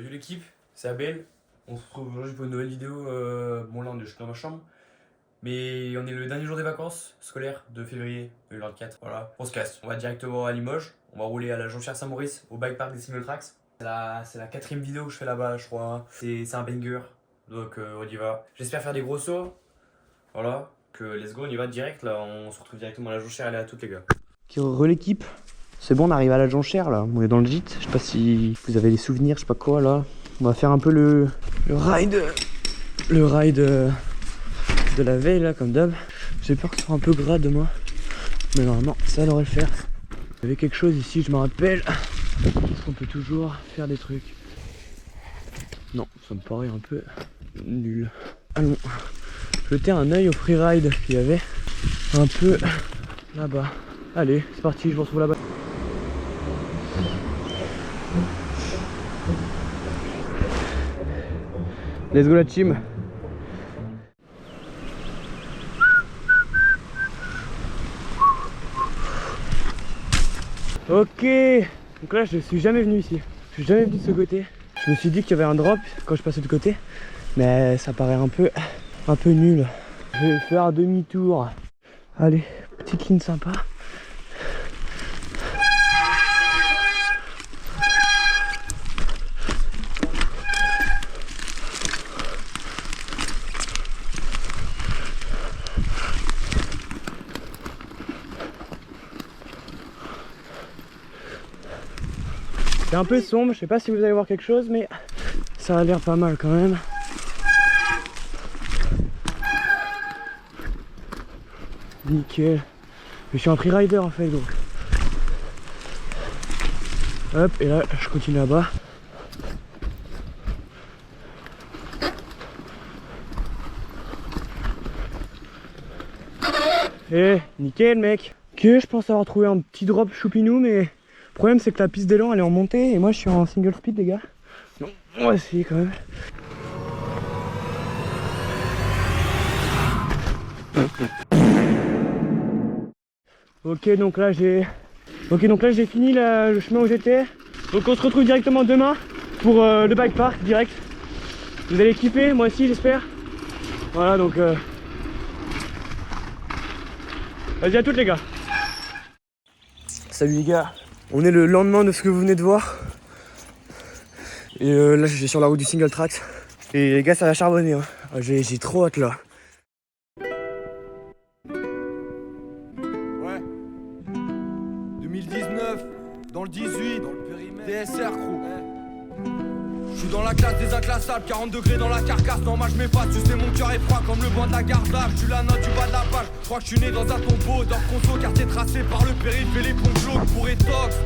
Yo l'équipe, c'est Abel. On se retrouve aujourd'hui pour une nouvelle vidéo. Bon là je suis dans ma chambre. Mais on est le dernier jour des vacances scolaires de février 2024. Voilà, on se casse. On va directement à Limoges. On va rouler à la Jonchère Saint-Maurice, au bike park des Single Tracks. C'est la 4ème vidéo que je fais là-bas, je crois. C'est un banger. Donc on y va. J'espère faire des gros sauts. Voilà, que let's go, on y va direct. Là, on se retrouve directement à la Jonchère. Allez à toutes les gars. Re l'équipe. C'est bon, on arrive à la Jonchère là, on est dans le gîte. Je sais pas si vous avez des souvenirs, je sais pas quoi là. On va faire un peu le ride de la veille là, comme d'hab. J'ai peur que ce soit un peu gras demain, mais normalement ça devrait le faire. Il y avait quelque chose ici, je me rappelle. Est-ce qu'on peut toujours faire des trucs? Non, ça me paraît un peu nul. Allons jeter un œil au freeride qu'il y avait un peu là-bas. Allez, c'est parti, je vous retrouve là-bas. Let's go la team. Ok, donc là je suis jamais venu ici. Je suis jamais venu de ce côté. Je me suis dit qu'il y avait un drop quand je passais de côté, mais ça paraît un peu nul. Je vais faire demi-tour. Allez, petite ligne sympa. C'est un peu sombre, je sais pas si vous allez voir quelque chose, mais ça a l'air pas mal quand même. Nickel. Je suis un freerider en fait donc. Hop, et là je continue là-bas. Eh, nickel mec. Ok, je pense avoir trouvé un petit drop choupinou, mais le problème c'est que la piste d'élan elle est en montée et moi je suis en single speed les gars. Donc on va essayer quand même. Ok, donc là j'ai fini le chemin où j'étais. Donc on se retrouve directement demain pour le bike park direct. Vous allez kiffer, moi aussi j'espère. Voilà donc vas-y à toutes les gars. Salut les gars, on est le lendemain de ce que vous venez de voir. Et là je suis sur la route du Single Tracks. Et les gars ça va charbonner hein. J'ai trop hâte là. Ouais. 2019, dans le 18, dans le périmètre. DSR crew. Je suis dans la classe des inclassables, 40 degrés dans la carcasse. Non, moi je m'efface, tu sais mon cœur est froid comme le banc de la garde. Je suis la note du bas de la page. Je crois que je suis né dans un tombeau d'or conso, quartier tracé par le périph' et les pompes glauques pour étox.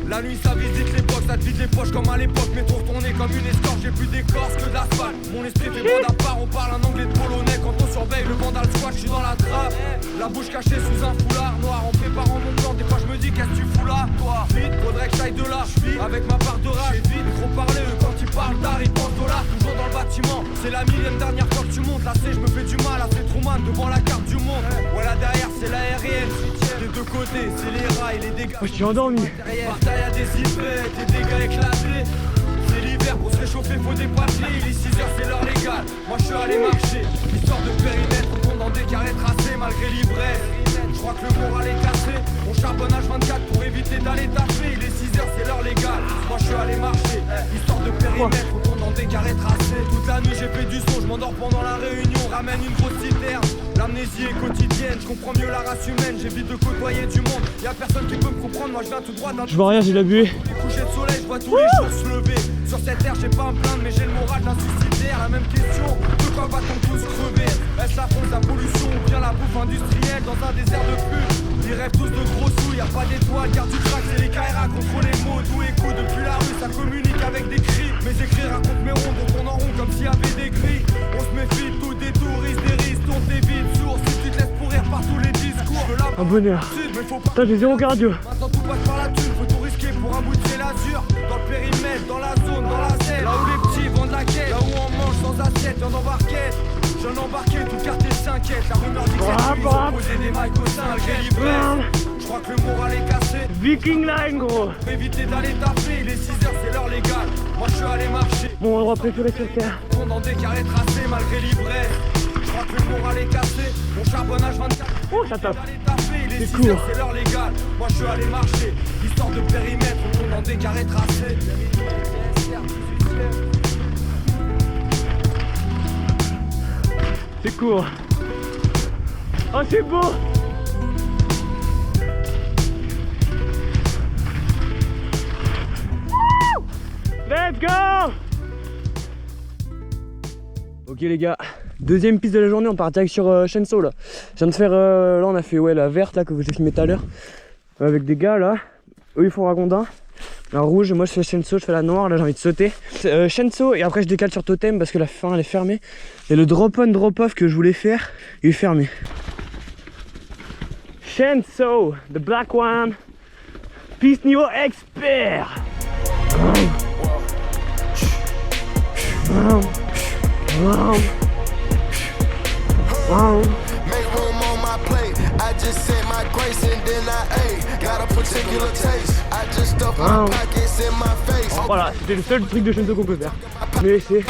La nuit ça visite les box, ça te vide les poches comme à l'époque. Mais tour tourné comme une escorte, j'ai plus d'écorce que d'asphalte. Mon esprit fait bande à part, on parle un anglais de polonais. Quand on surveille le vandal squat, je suis dans la trappe. La bouche cachée sous un foulard noir. En préparant mon plan, des fois je me dis qu'est-ce que tu fous là, toi. Vite, faudrait que j'aille de là, j'vis avec ma part de rage. J'ai vite trop parlé, quand ils parlent d'art, ils pensent dollars. Toujours dans le bâtiment, c'est la millième dernière fois que tu montes. Là c'est, je me fais du mal, là c'est Truman devant la carte du monde. Ouais là derrière c'est l'aérienne. Des deux côtés, c'est les rails, les dégâts. Oh, je suis endormi. Bataille à des hypets, des dégâts éclatés. C'est l'hiver, pour se réchauffer faut des papiers. Il est 6h, c'est l'heure légale. Moi je suis allé marcher, histoire de périmètre. On tombe dans des carrés tracés malgré l'ivresse. Je crois que le moral est cassé. On charbonne H24 pour éviter d'aller taffer. Il est 6h, c'est l'heure légale. Moi je suis allé marcher, histoire de périmètre. On tombe dans des carrés tracés. Toute la nuit j'ai fait du son, je m'endors pendant la réunion. Ramène une grosse citerne. L'amnésie est quotidienne, je comprends mieux la race humaine. J'évite de côtoyer du monde. Y'a personne qui peut me comprendre, moi je viens tout droit d'un. Je vois rien, j'ai la buée. Les couchers de soleil, je vois tous les jours se lever. Sur cette terre, j'ai pas à me plaindre, mais j'ai le moral d'un suicidaire. La même question, de quoi va-t-on tous crever? Est-ce la faute, la pollution ou bien la bouffe industrielle dans un désert de pute? Ils rêvent tous de gros sous, y'a pas d'étoiles, garde du crack, c'est les KRA contre les mots. Tout écoute depuis la rue, ça communique avec des cris. Mes écrits racontent mes ronds, on tourne en rond comme s'il y avait des grilles. On se méfie de tout détourise, des risques, tourne des vides sources. Si tu te laisses pourrir par tous les discours. Un bonheur. Putain, j'ai zéro cardio. Maintenant tout passe par la thune, faut tout risquer pour un bout de ciel azur. Dans le périmètre, dans la zone, dans la scène. Là où les petits vendent la quête, là où on mange sans assiette, y'en embarquette. J'en embarqué, tout le quartier s'inquiète. La rumeur dit que c'est ils ont posé des mailles au sein, malgré l'ivresse. Je crois que le moral est cassé. Viking Line gros. Faut éviter d'aller taper, il est 6h, c'est l'heure légale. Moi je suis allé marcher. Mon endroit préféré sur terre. On dans des carrés tracés malgré l'ivresse. Je crois que le moral est cassé. Mon charbonnage 24. Oh, ça tape. Il est C'est 6 court. heures, c'est l'heure légale. Moi je suis allé marcher. Histoire de périmètre, on tourne dans des carrés tracés. C'est court. Oh, c'est beau. Let's go. Ok les gars, deuxième piste de la journée, on part direct sur Shenso là. Je viens de faire, là on a fait ouais, la verte là que vous avez filmé tout à l'heure. Avec des gars là, eux ils font Ragondin. La rouge, moi je fais Shenso, je fais la noire, là j'ai envie de sauter. Shenso et après je décale sur Totem parce que la fin elle est fermée. Et le drop on drop off que je voulais faire, il est fermé. Shenso, the black one, piste niveau expert. Make room on my plate. I just said my grace and then I ate. Got a particular taste. I just stuffed my pockets in my face. Voilà, c'était le seul truc de Shenso qu'on peut faire. Mais c'est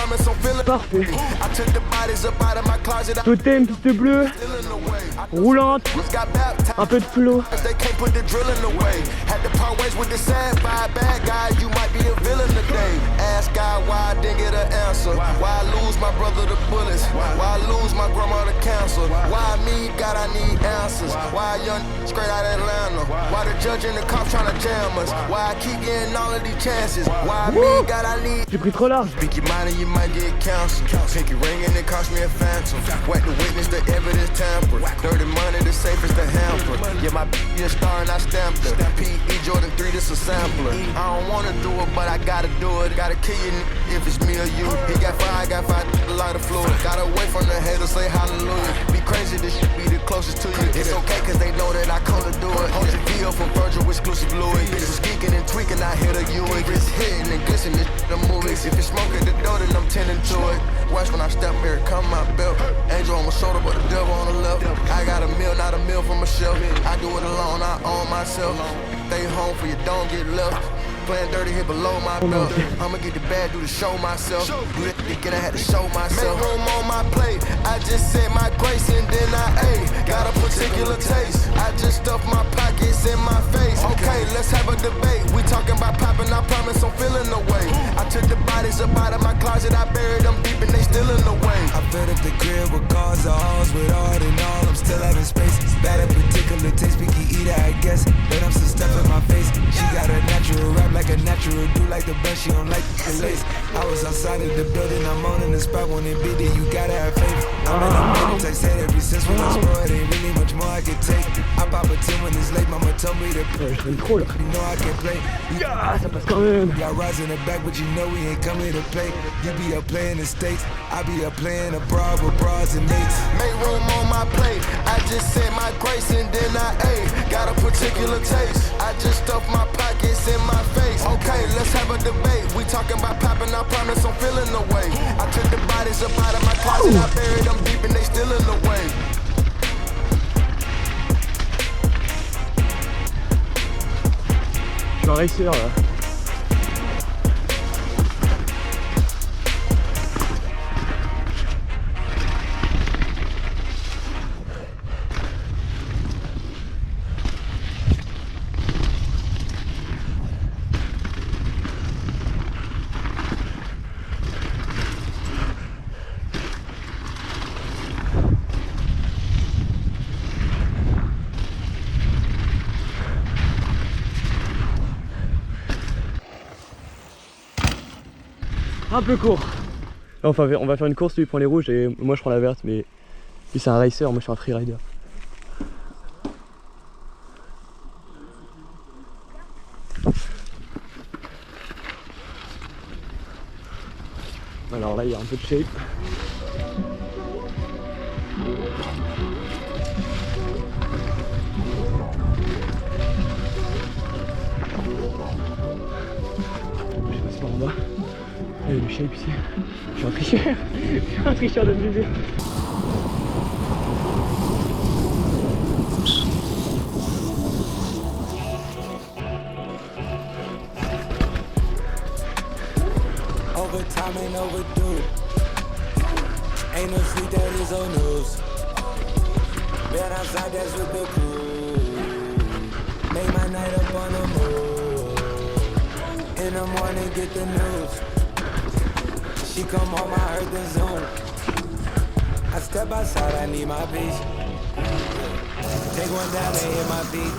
parfait. I took the bodies up out of my closet. I Totem, piste bleue, still in the way. I roulante, got baptized. un peu de flow. They can't put the drilling away. Had to part ways with the sad vibe. Bad guy, you might be a villain today. Ask God why I didn't get an answer. Why I lose my brother to bullets. Why I lose my grandma to cancer. Why me, God, I need answers. Why a young straight out of Atlanta. Why the judge and the cops trying to jam us. Why I keep getting all of these chances. Why me, God, I need. J'ai pris trop large. Speak your mind and you might get canceled. Pinky ring and it cost me a phantom. Whack the witness, the evidence tamper. Dirty money, the safest the hamper. Yeah, my b***h a star and I stamped her. P.E. Jordan 3, this a sampler. I don't wanna do it, but I gotta do it. Gotta kill you if it's me or you. He got five, a lot of fluid. Gotta wait from the haters, say hallelujah. Be crazy, this shit be the closest to you. It's okay, cause they know that I come to do it. Hold your V up from Virgil, exclusive Louis. Bitches geeking and tweaking, I hit a Ewing. Wrist hitting and glistening, the movies. If it's smoking the door, then I'm tending to it. Watch when I step here, come my belt. Angel on my shoulder, but the devil on the left. I got a meal, not a meal from a shelf. I do it alone, I own myself. Stay home for you, don't get left. Playing dirty here below my belt. I'ma get the bad, do to show myself. Do that again, I had to show myself. Make room on my plate. I just said my grace and then I ate. Got a particular taste. I just stuffed my pockets in my face. Okay, let's have a debate. We talking about popping, I promise I'm feeling the way. I took the bodies up out of my closet, I buried them deep and they still in the way. I filled up the crib with cars, the halls with all in all. I'm still having space. Got a particular taste, picky eater, I guess. But I'm still stuff in my face. She got a natural rap like a natural, do like the best, she don't like the lace. I was outside of the building, I'm on in the spot when it be there, you gotta have faith. I'm in a minute, I said ever since when I spoiled, ain't really much more I can take. I pop a 10 when it's late, mama told me to play. Je fais trop là. You know I can play. Ah, ça passe quand même. Got rise in the back, but you know we ain't come here to play. You be up playing the States, I be up playing abroad with bras and mates. Make room on my plate. I just said my grace and then I ate. Got a particular taste. I just stuffed my pockets in my face. Okay, let's have a debate. We talking about popping, I promise I'm feeling the way. I took the bodies up out of my closet, I buried them deep and they still in the way. Je suis un racer là. Un peu court. Enfin, on va faire une course, lui il prend les rouges et moi je prends la verte, mais lui c'est un racer, moi je suis un freerider. Alors là il y a un peu de shape. Je passe par en bas. Il y a du shape ici. Je suis un tricheur. Je suis un tricheur de musée. time ain't overdue. Ain't no sleep, that is old news. Been outside, that's with the crew. Make my night up on the move. In the morning, get the news. She come home, I heard the Zoom. I step outside, I need my peace. Take one down and hit my beat.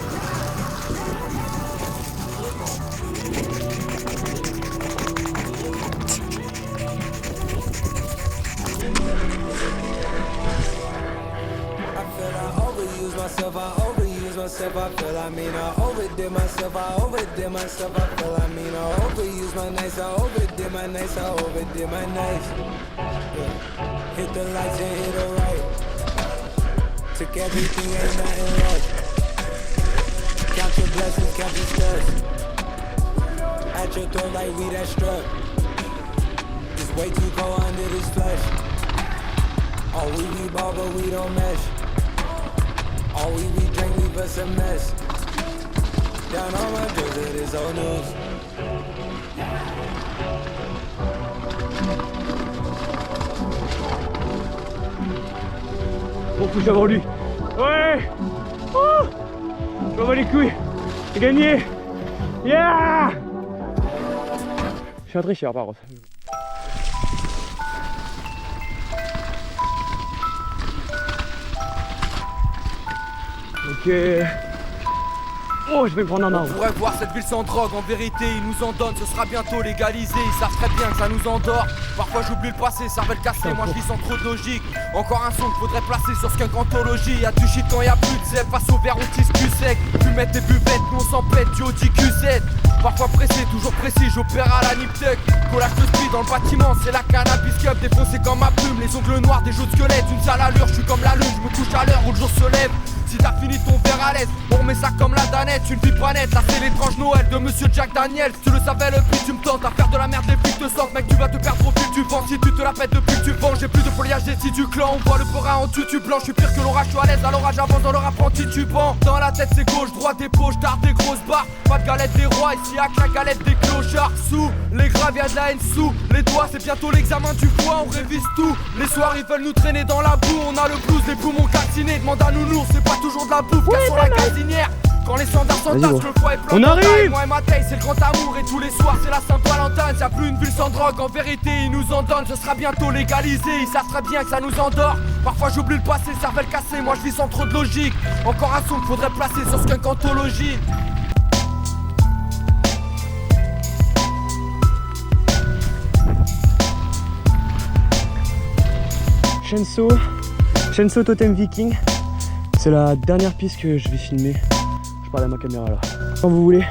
I feel I overuse myself, I feel I mean I overdid myself, I overdid myself, I feel I mean I overuse my nights, I overdid my nights, I overdid my nights. Yeah. Hit the lights and hit the right. Took everything, ain't nothing left. Count your blessings, count your steps. At your throat like we that struck. It's way too cold under this flesh. All we be ball but we don't mesh. All we drink leave us a mess. Down on my drugs, it is old news. Bon coup, j'ai vendu. Ouais. Oh, je m'en bats les couilles. J'ai gagné. Yeah. Je suis un tricheur par contre. Ok. Oh, je vais me prendre un On arbre. pourrait voir cette ville sans drogue, en vérité ils nous en donnent, ce sera bientôt légalisé. Ils savent très bien que ça nous endort. Parfois j'oublie le passé, cervelle cassée, moi je vis sans trop de logique. Encore un son qu'il faudrait placer sur Skunk Anthologie. Y'a du shit quand y'a plus de zèle, face au verre on tisse plus sec. Fumette et buvettes, nous on s'en pète, du haut QZ. Parfois pressé, toujours précis, j'opère à la Niptec. Collage de speed dans le bâtiment, c'est la cannabis cup. Défoncé comme ma plume, les ongles noirs, des jeux de squelette. Une sale allure, je suis comme la lune, je me couche à l'heure où le jour se lève. Si t'as fini ton verre à l'aise, on remet ça comme la danette. Une vie pas nette, là c'est l'étrange Noël de Monsieur Jack Daniel. Si tu le savais, le prix tu me tentes à faire de la merde, les flics te sentent. Mec tu vas te perdre au fil du vent. Si tu te la pètes depuis que tu vends, j'ai plus de foliage des si du clan. On voit le pora en tutu blanc, je suis pire que l'orage, je suis à l'aise. À l'orage avance dans le rap anti-tubant. Dans la tête c'est gauche, droite des poches, d'art des grosses barres. Pas de galette des rois, ici à la galette des clochards. Sous les graves y'a de la haine sous les doigts, c'est bientôt l'examen du foie, on révise tout. Les soirs ils veulent nous traîner dans la boue, on a le blues, les poumons calcinés. Demande à nounours, c'est pas toujours de la bouffe, car sur la casinière. Quand les standards s'entassent, le foie est plein. On arrive. Moi et ma taille, c'est le grand amour. Et tous les soirs, c'est la Saint-Valentin. Y'a plus une ville sans drogue, en vérité, ils nous en donnent. Ce sera bientôt légalisé, ils savent très bien que ça nous endort. Parfois j'oublie le passé, cervelle cassée, moi je vis sans trop de logique. Encore un son qu'il faudrait placer sur Skunk Anthologie. Shenso Totem Viking. C'est la dernière piste que je vais filmer. Je parle à ma caméra là. Quand vous voulez.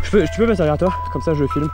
Tu peux passer derrière toi, comme ça je filme.